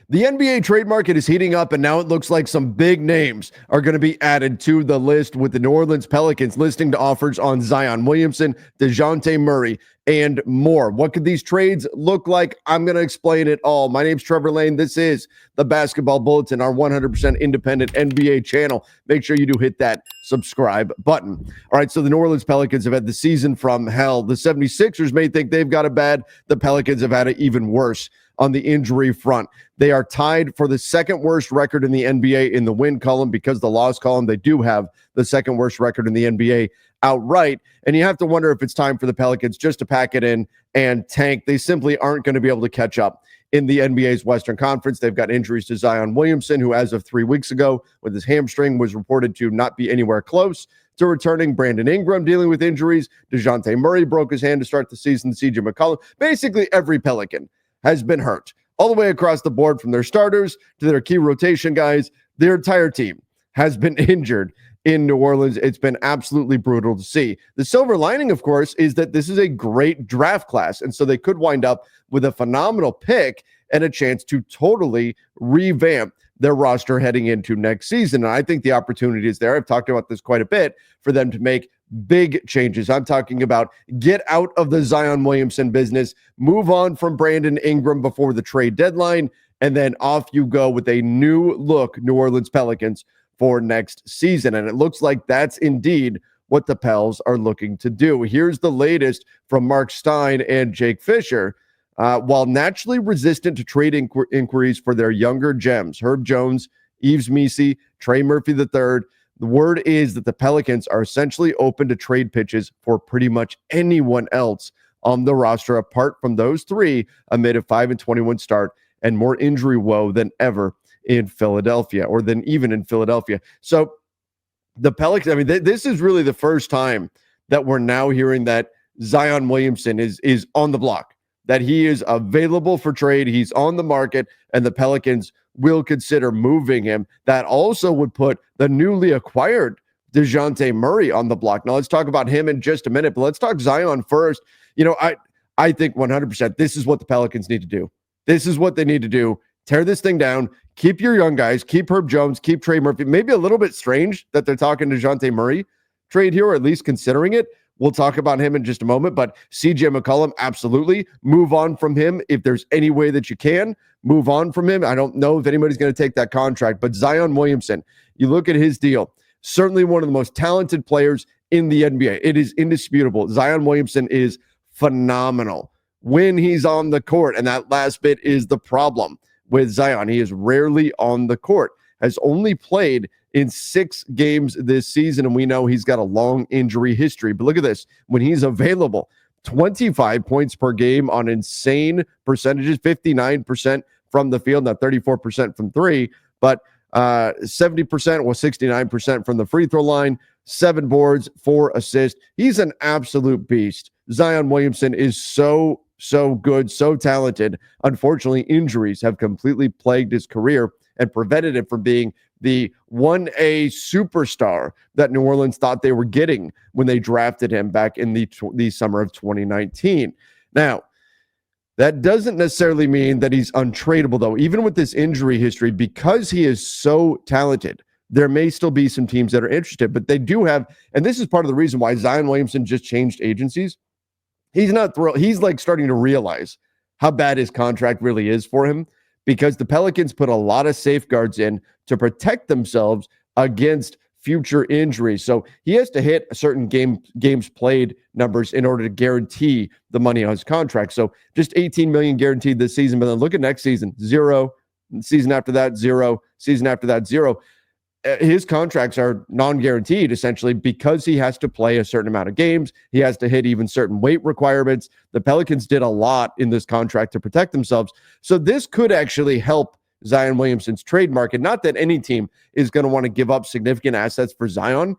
The NBA trade market is heating up, and now it looks like some big names are going to be added to the list, with the New Orleans Pelicans listing to offers on Zion Williamson, Dejounte Murray, and more. What could these trades look like? I'm going to explain it all. My name's Trevor Lane. This is the Basketball Bulletin, our 100% independent NBA channel. Make sure you do hit that subscribe button. All right, so the New Orleans Pelicans have had the season from hell. The 76ers may think they've got it bad. The Pelicans have had it even worse on the injury front. They are tied for the second worst record in the NBA in the win column, because the loss column, they do have the second worst record in the NBA outright. And you have to wonder if it's time for the Pelicans just to pack it in and tank. They simply aren't going to be able to catch up in the NBA's Western Conference. They've got injuries to Zion Williamson, who as of 3 weeks ago with his hamstring was reported to not be anywhere close to returning. Brandon Ingram dealing with injuries. Dejounte Murray broke his hand to start the season. CJ McCollum. Basically every Pelican has been hurt all the way across the board, from their starters to their key rotation guys. Their entire team has been injured in New Orleans. It's been absolutely brutal to see. The silver lining, of course, is that this is a great draft class, and so they could wind up with a phenomenal pick and a chance to totally revamp their roster heading into next season. And I think the opportunity is there. I've talked about this quite a bit, for them to make big changes. I'm talking about get out of the Zion Williamson business, move on from Brandon Ingram before the trade deadline, and then off you go with a new look New Orleans Pelicans for next season. And it looks like that's indeed what the Pels are looking to do. Here's the latest from Mark Stein and Jake Fisher. While naturally resistant to trade inquiries for their younger gems, Herb Jones, Yves Missi, Trey Murphy III, the word is that the Pelicans are essentially open to trade pitches for pretty much anyone else on the roster apart from those three, amid a 5-21 start and more injury woe than ever in Philadelphia, or than even in Philadelphia. So the Pelicans, I mean, this is really the first time that we're now hearing that Zion Williamson is on the block, that he is available for trade. He's on the market, and the Pelicans will consider moving him. That also would put the newly acquired Dejounte Murray on the block. Now, let's talk about him in just a minute, but let's talk Zion first. You know, I think 100% this is what the Pelicans need to do. This is what they need to do. Tear this thing down. Keep your young guys. Keep Herb Jones. Keep Trey Murphy. Maybe a little bit strange that they're talking to Dejounte Murray trade here, or at least considering it. We'll talk about him in just a moment, but CJ McCollum, absolutely. Move on from him if there's any way that you can. Move on from him. I don't know if anybody's going to take that contract, but Zion Williamson, you look at his deal, certainly one of the most talented players in the NBA. It is indisputable. Zion Williamson is phenomenal when he's on the court, and that last bit is the problem with Zion. He is rarely on the court, has only played in 6 games this season, and we know he's got a long injury history. But look at this. When he's available, 25 points per game on insane percentages, 59% from the field, not 34% from three, but 70%, well, 69% from the free throw line, 7 boards, 4 assists. He's an absolute beast. Zion Williamson is so good, so talented. Unfortunately, injuries have completely plagued his career and prevented him from being the 1A superstar that New Orleans thought they were getting when they drafted him back in the summer of 2019. Now, that doesn't necessarily mean that he's untradeable, though. Even with this injury history, because he is so talented, there may still be some teams that are interested, but they do have, and this is part of the reason why Zion Williamson just changed agencies. He's not thrilled. He's like starting to realize how bad his contract really is for him, because the Pelicans put a lot of safeguards in to protect themselves against future injuries. So he has to hit a certain games played numbers in order to guarantee the money on his contract. So just 18 million guaranteed this season, but then look at next season, 0, season after that, 0, season after that, 0. His contracts are non-guaranteed essentially because he has to play a certain amount of games. He has to hit even certain weight requirements. The Pelicans did a lot in this contract to protect themselves. So this could actually help Zion Williamson's trade market. Not that any team is going to want to give up significant assets for Zion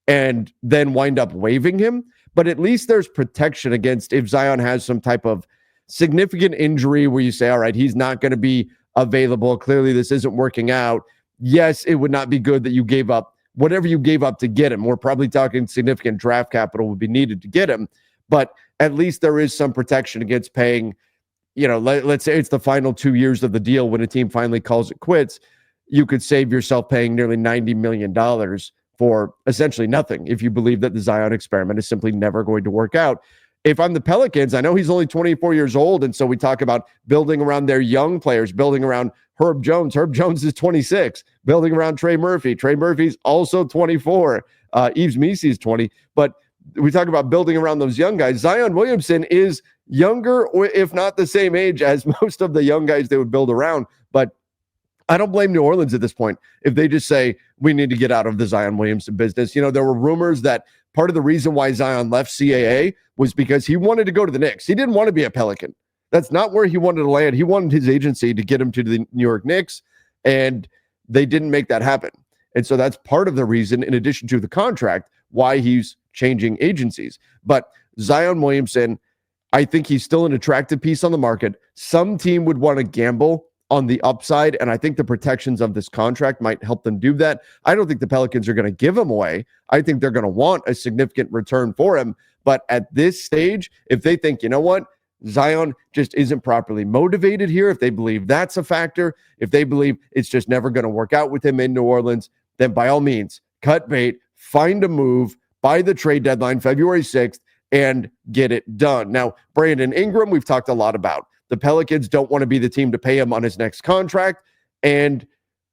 and then wind up waiving him, but at least there's protection against if Zion has some type of significant injury where you say, all right, he's not going to be available. Clearly this isn't working out. Yes, it would not be good that you gave up whatever you gave up to get him. We're probably talking significant draft capital would be needed to get him, but at least there is some protection against paying let's say it's the final 2 years of the deal when a team finally calls it quits, you could save yourself paying nearly $90 million for essentially nothing if you believe that the Zion experiment is simply never going to work out. If I'm the Pelicans, I know he's only 24 years old, and so we talk about building around their young players, building around Herb Jones. Herb Jones is 26, building around Trey Murphy. Trey Murphy's also 24. Yves Missi is 20. But we talk about building around those young guys. Zion Williamson is younger, or if not the same age as most of the young guys they would build around. But I don't blame New Orleans at this point if they just say, we need to get out of the Zion Williamson business. There were rumors that part of the reason why Zion left CAA was because he wanted to go to the Knicks. He didn't want to be a Pelican. That's not where he wanted to land. He wanted his agency to get him to the New York Knicks, and they didn't make that happen. And so that's part of the reason, in addition to the contract, why he's changing agencies. But Zion Williamson, I think he's still an attractive piece on the market. Some team would want to gamble on the upside, and I think the protections of this contract might help them do that. I don't think the Pelicans are going to give him away. I think they're going to want a significant return for him. But at this stage, if they think, you know what, Zion just isn't properly motivated here, if they believe that's a factor, if they believe it's just never going to work out with him in New Orleans, then by all means, cut bait, find a move by the trade deadline, February 6th, and get it done. Now, Brandon Ingram, we've talked a lot about. The Pelicans don't want to be the team to pay him on his next contract, and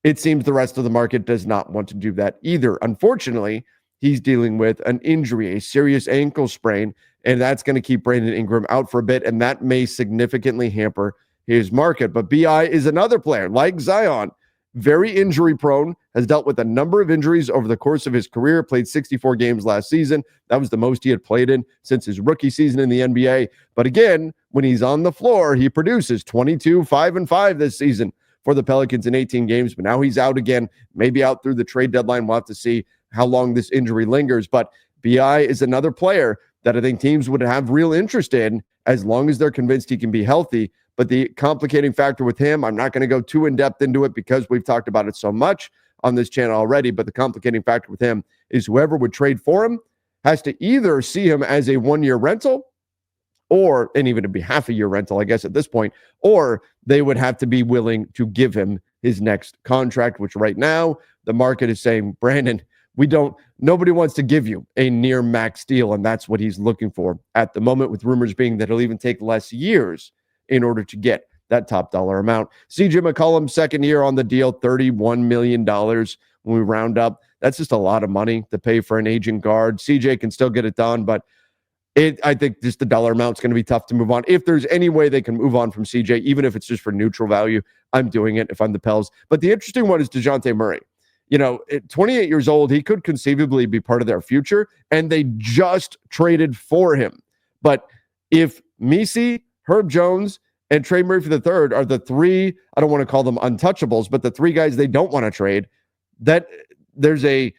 it seems the rest of the market does not want to do that either. Unfortunately, he's dealing with an injury, a serious ankle sprain, and that's going to keep Brandon Ingram out for a bit, and that may significantly hamper his market. But BI is another player, like Zion, very injury prone, has dealt with a number of injuries over the course of his career, played 64 games last season. That was the most he had played in since his rookie season in the NBA. But again, when he's on the floor, he produces 22, 5-5 this season for the Pelicans in 18 games. But now he's out again, maybe out through the trade deadline. We'll have to see how long this injury lingers. But BI is another player that I think teams would have real interest in as long as they're convinced he can be healthy. But the complicating factor with him, I'm not going to go too in-depth into it because we've talked about it so much on this channel already, but the complicating factor with him is whoever would trade for him has to either see him as a one-year rental or, and even to be half a year rental, I guess at this point, or they would have to be willing to give him his next contract, which right now the market is saying, Brandon, nobody wants to give you a near max deal, and that's what he's looking for at the moment, with rumors being that he'll even take less years in order to get that top dollar amount. CJ McCollum, second year on the deal, $31 million when we round up. That's just a lot of money to pay for an aging guard. CJ can still get it done, but I think just the dollar amount is going to be tough to move on. If there's any way they can move on from CJ, even if it's just for neutral value, I'm doing it if I'm the Pels. But the interesting one is Dejounte Murray. At 28 years old, he could conceivably be part of their future, and they just traded for him. But if Missi, Herb Jones, and Trey Murphy III are the three, I don't want to call them untouchables, but the three guys they don't want to trade, that there's a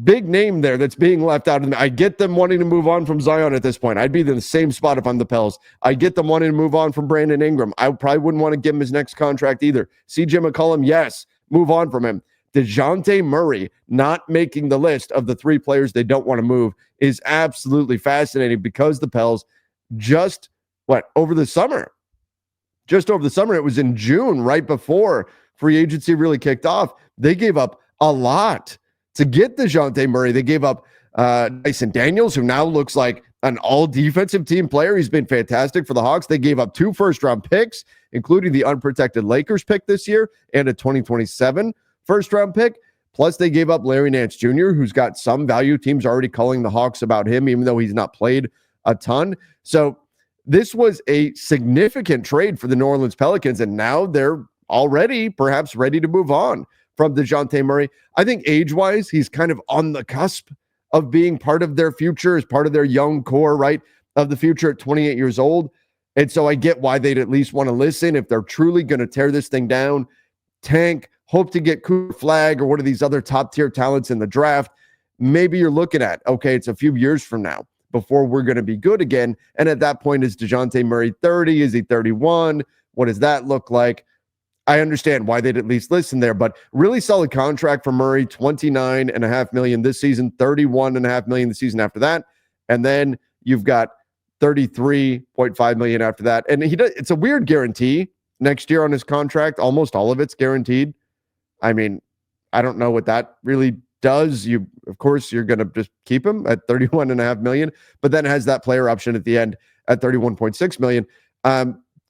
big name there that's being left out. I get them wanting to move on from Zion at this point. I'd be in the same spot if I'm the Pels. I get them wanting to move on from Brandon Ingram. I probably wouldn't want to give him his next contract either. CJ McCollum, yes, move on from him. Dejounte Murray not making the list of the three players they don't want to move is absolutely fascinating because the Pels over the summer, it was in June, right before free agency really kicked off, they gave up a lot to get Dejounte Murray. They gave up Dyson Daniels, who now looks like an all-defensive team player. He's been fantastic for the Hawks. They gave up 2 first-round picks, including the unprotected Lakers pick this year and a 2027 first-round pick. Plus, they gave up Larry Nance Jr., who's got some value. Teams are already calling the Hawks about him, even though he's not played a ton. So this was a significant trade for the New Orleans Pelicans, and now they're already perhaps ready to move on from Dejounte Murray. I think age-wise, he's kind of on the cusp of being part of their future, as part of their young core, right, of the future at 28 years old. And so I get why they'd at least want to listen if they're truly going to tear this thing down, tank, hope to get Cooper Flag or one of these other top-tier talents in the draft. Maybe you're looking at, okay, it's a few years from now before we're going to be good again. And at that point, is Dejounte Murray 30? Is he 31? What does that look like? I understand why they'd at least listen there, but really solid contract for Murray, $29.5 million this season, $31.5 million the season after that. And then you've got $33.5 million after that. And it's a weird guarantee next year on his contract. Almost all of it's guaranteed. I mean, I don't know what that really does. Of course, you're going to just keep him at $31.5 million, but then has that player option at the end at $31.6 million.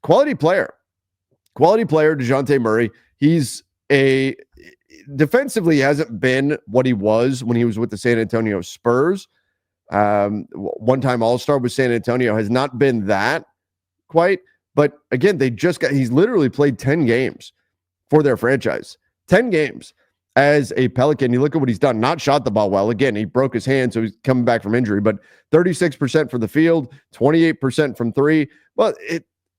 Quality player, Dejounte Murray. He's defensively hasn't been what he was when he was with the San Antonio Spurs. One-time All-Star with San Antonio, has not been that quite. But again, he's literally played 10 games for their franchise. 10 games as a Pelican. You look at what he's done, not shot the ball well. Again, he broke his hand, so he's coming back from injury, but 36% from the field, 28% from three. Well,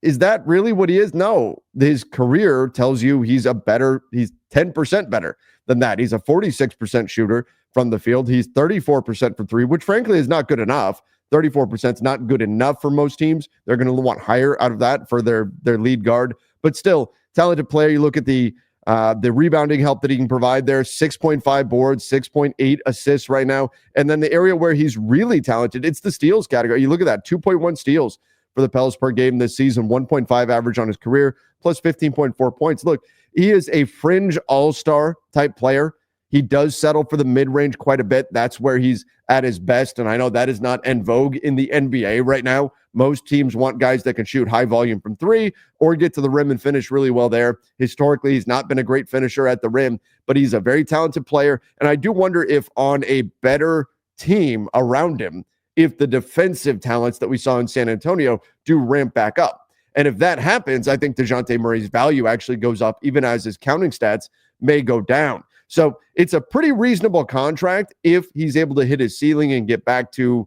is that really what he is? No. His career tells you he's 10% better than that. He's a 46% shooter from the field. He's 34% from three, which frankly is not good enough. 34% is not good enough for most teams. They're going to want higher out of that for their lead guard, but still talented player. You look at the rebounding help that he can provide there, 6.5 boards, 6.8 assists right now. And then the area where he's really talented, it's the steals category. You look at that, 2.1 steals for the Pels per game this season, 1.5 average on his career, plus 15.4 points. Look, he is a fringe all-star type player. He does settle for the mid-range quite a bit. That's where he's at his best. And I know that is not en vogue in the NBA right now. Most teams want guys that can shoot high volume from three or get to the rim and finish really well there. Historically, he's not been a great finisher at the rim, but he's a very talented player. And I do wonder if on a better team around him, if the defensive talents that we saw in San Antonio do ramp back up. And if that happens, I think Dejounte Murray's value actually goes up, even as his counting stats may go down. So it's a pretty reasonable contract if he's able to hit his ceiling and get back to,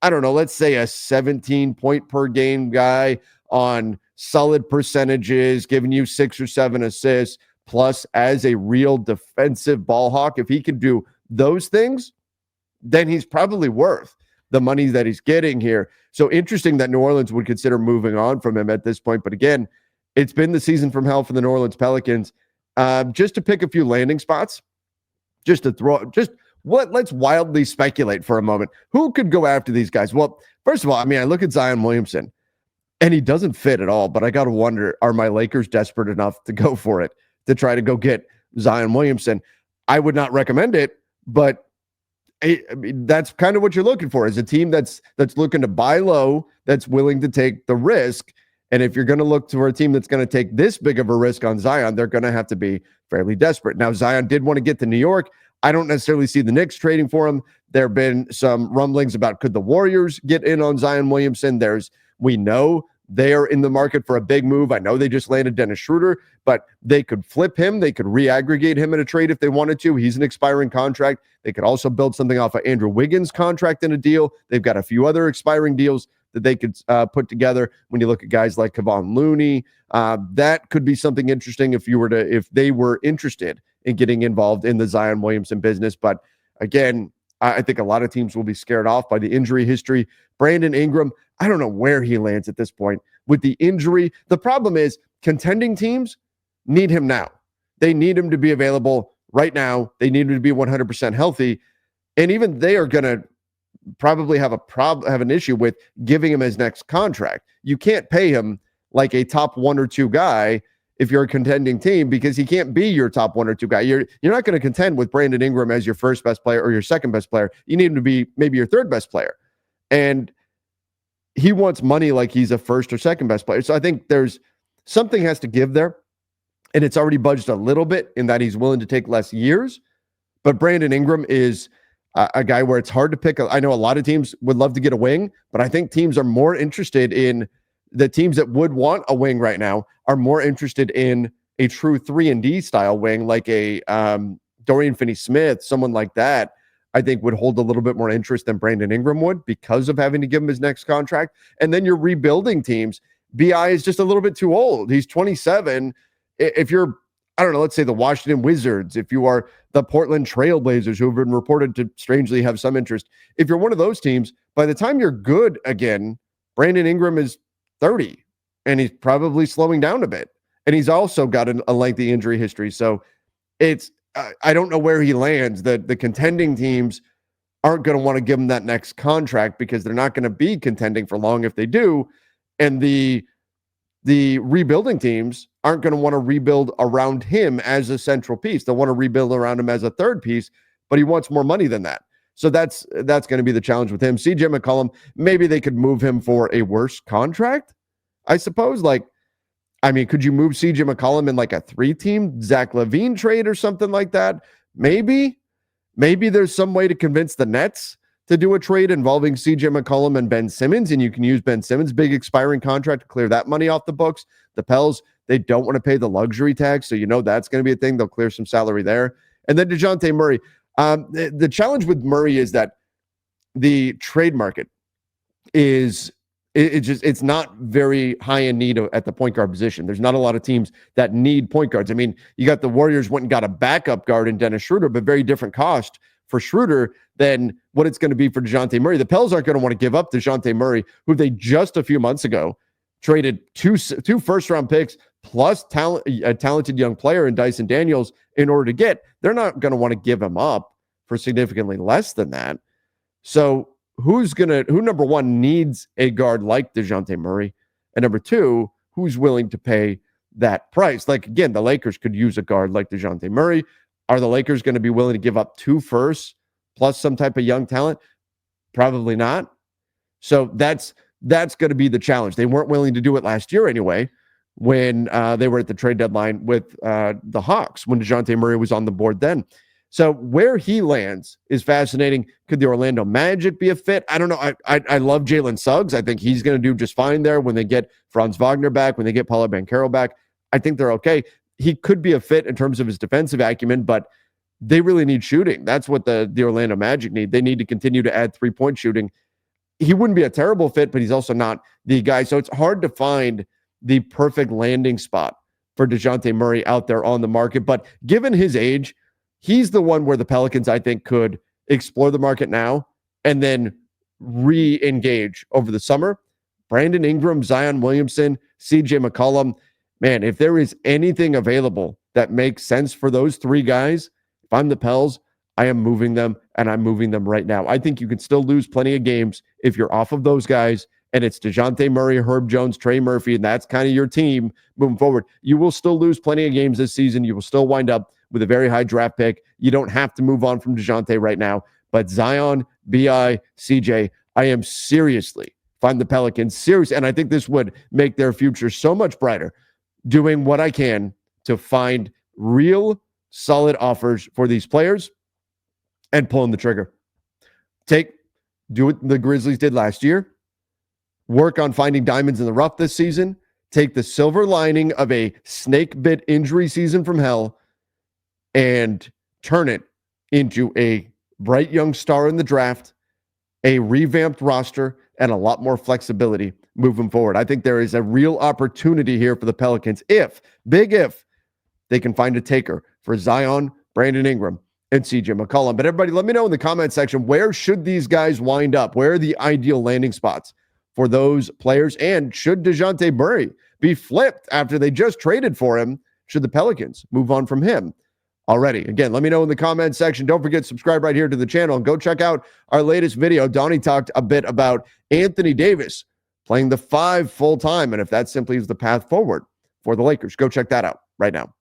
I don't know, let's say a 17-point per game guy on solid percentages, giving you 6 or 7 assists, plus as a real defensive ball hawk. If he can do those things, then he's probably worth the money that he's getting here. So interesting that New Orleans would consider moving on from him at this point. But again, it's been the season from hell for the New Orleans Pelicans. Just to pick a few landing spots, let's wildly speculate for a moment. Who could go after these guys? Well, first of all, I mean, I look at Zion Williamson and he doesn't fit at all, but I got to wonder, are my Lakers desperate enough to go for it, to try to go get Zion Williamson? I would not recommend it, but I mean, that's kind of what you're looking for, is a team that's looking to buy low, that's willing to take the risk. And if you're going to look for a team that's going to take this big of a risk on Zion, they're going to have to be fairly desperate. Now, Zion did want to get to New York. I don't necessarily see the Knicks trading for him. There have been some rumblings about, could the Warriors get in on Zion Williamson? We know they are in the market for a big move. I know they just landed Dennis Schroeder, but they could flip him. They could re-aggregate him in a trade if they wanted to. He's an expiring contract. They could also build something off of Andrew Wiggins' contract in a deal. They've got a few other expiring deals that they could put together. When you look at guys like Kevon Looney, that could be something interesting if they were interested in getting involved in the Zion Williamson business. But again, I think a lot of teams will be scared off by the injury history. Brandon Ingram, I don't know where he lands at this point with the injury. The problem is contending teams need him now. They need him to be available right now. They need him to be 100% healthy. And even they are going to probably have an issue with giving him his next contract. You can't pay him like a top 1 or 2 guy if you're a contending team, because he can't be your top 1 or 2 guy. You're not going to contend with Brandon Ingram as your first best player or your second best player. You need him to be maybe your third best player. And he wants money like he's a first or second best player. So I think there's something has to give there. And it's already budged a little bit in that he's willing to take less years. But Brandon Ingram is a guy where it's hard to pick. I know a lot of teams would love to get a wing, but I think teams are more interested in the teams that would want a wing right now are more interested in a true 3-and-D style wing, like a Dorian Finney-Smith, someone like that. I think would hold a little bit more interest than Brandon Ingram would because of having to give him his next contract. And then you're rebuilding teams. BI is just a little bit too old. He's 27. If you're, I don't know, let's say the Washington Wizards, if you are the Portland Trailblazers, who have been reported to strangely have some interest, if you're one of those teams, by the time you're good again, Brandon Ingram is 30 and he's probably slowing down a bit. And he's also got a lengthy injury history. So I don't know where he lands. The contending teams aren't going to want to give him that next contract because they're not going to be contending for long if they do. And the rebuilding teams aren't going to want to rebuild around him as a central piece. They'll want to rebuild around him as a third piece, but he wants more money than that. So that's going to be the challenge with him. CJ McCollum, maybe they could move him for a worse contract, I suppose. Could you move CJ McCollum in like a 3-team Zach LaVine trade or something like that? Maybe there's some way to convince the Nets to do a trade involving CJ McCollum and Ben Simmons, and you can use Ben Simmons' big expiring contract to clear that money off the books. The Pels, they don't want to pay the luxury tax, so that's going to be a thing. They'll clear some salary there. And then Dejounte Murray. The challenge with Murray is that the trade market is it's not very high in need at the point guard position. There's not a lot of teams that need point guards. You got the Warriors went and got a backup guard in Dennis Schroeder, but very different cost for Schroeder than what it's going to be for Dejounte Murray. The Pels aren't going to want to give up Dejounte Murray, who they just a few months ago traded two first-round picks plus a talented young player in Dyson Daniels in order to get. They're not going to want to give him up for significantly less than that. So who number one needs a guard like Dejounte Murray, and number two, who's willing to pay that price? Like, again, the Lakers could use a guard like Dejounte Murray. Are the Lakers going to be willing to give up 2 firsts plus some type of young talent? Probably not. So that's going to be the challenge. They weren't willing to do it last year anyway, when they were at the trade deadline with the Hawks, when Dejounte Murray was on the board then. So where he lands is fascinating. Could the Orlando Magic be a fit? I don't know. I love Jalen Suggs. I think he's going to do just fine there when they get Franz Wagner back, when they get Paolo Banchero back. I think they're okay. He could be a fit in terms of his defensive acumen, but they really need shooting. That's what the Orlando Magic need. They need to continue to add three-point shooting. He wouldn't be a terrible fit, but he's also not the guy. So it's hard to find the perfect landing spot for Dejounte Murray out there on the market. But given his age, he's the one where the Pelicans, I think, could explore the market now and then re-engage over the summer. Brandon Ingram, Zion Williamson, CJ McCollum. Man, if there is anything available that makes sense for those 3 guys, if I'm the Pels, I am moving them, and I'm moving them right now. I think you can still lose plenty of games if you're off of those guys, and it's Dejounte Murray, Herb Jones, Trey Murphy, and that's kind of your team moving forward. You will still lose plenty of games this season. You will still wind up with a very high draft pick. You don't have to move on from Dejounte right now. But Zion, B.I., CJ, I am seriously, if I'm the Pelicans, serious, and I think this would make their future so much brighter, doing what I can to find real solid offers for these players and pulling the trigger. Do what the Grizzlies did last year. Work on finding diamonds in the rough this season. Take the silver lining of a snake bit injury season from hell and turn it into a bright young star in the draft, a revamped roster, and a lot more flexibility moving forward. I think there is a real opportunity here for the Pelicans if they can find a taker for Zion, Brandon Ingram, and CJ McCollum. But everybody, let me know in the comment section, where should these guys wind up? Where are the ideal landing spots for those players? And should Dejounte Murray be flipped after they just traded for him? Should the Pelicans move on from him already? Again, let me know in the comment section. Don't forget to subscribe right here to the channel and go check out our latest video. Donnie talked a bit about Anthony Davis playing the 5 full-time, and if that simply is the path forward for the Lakers. Go check that out right now.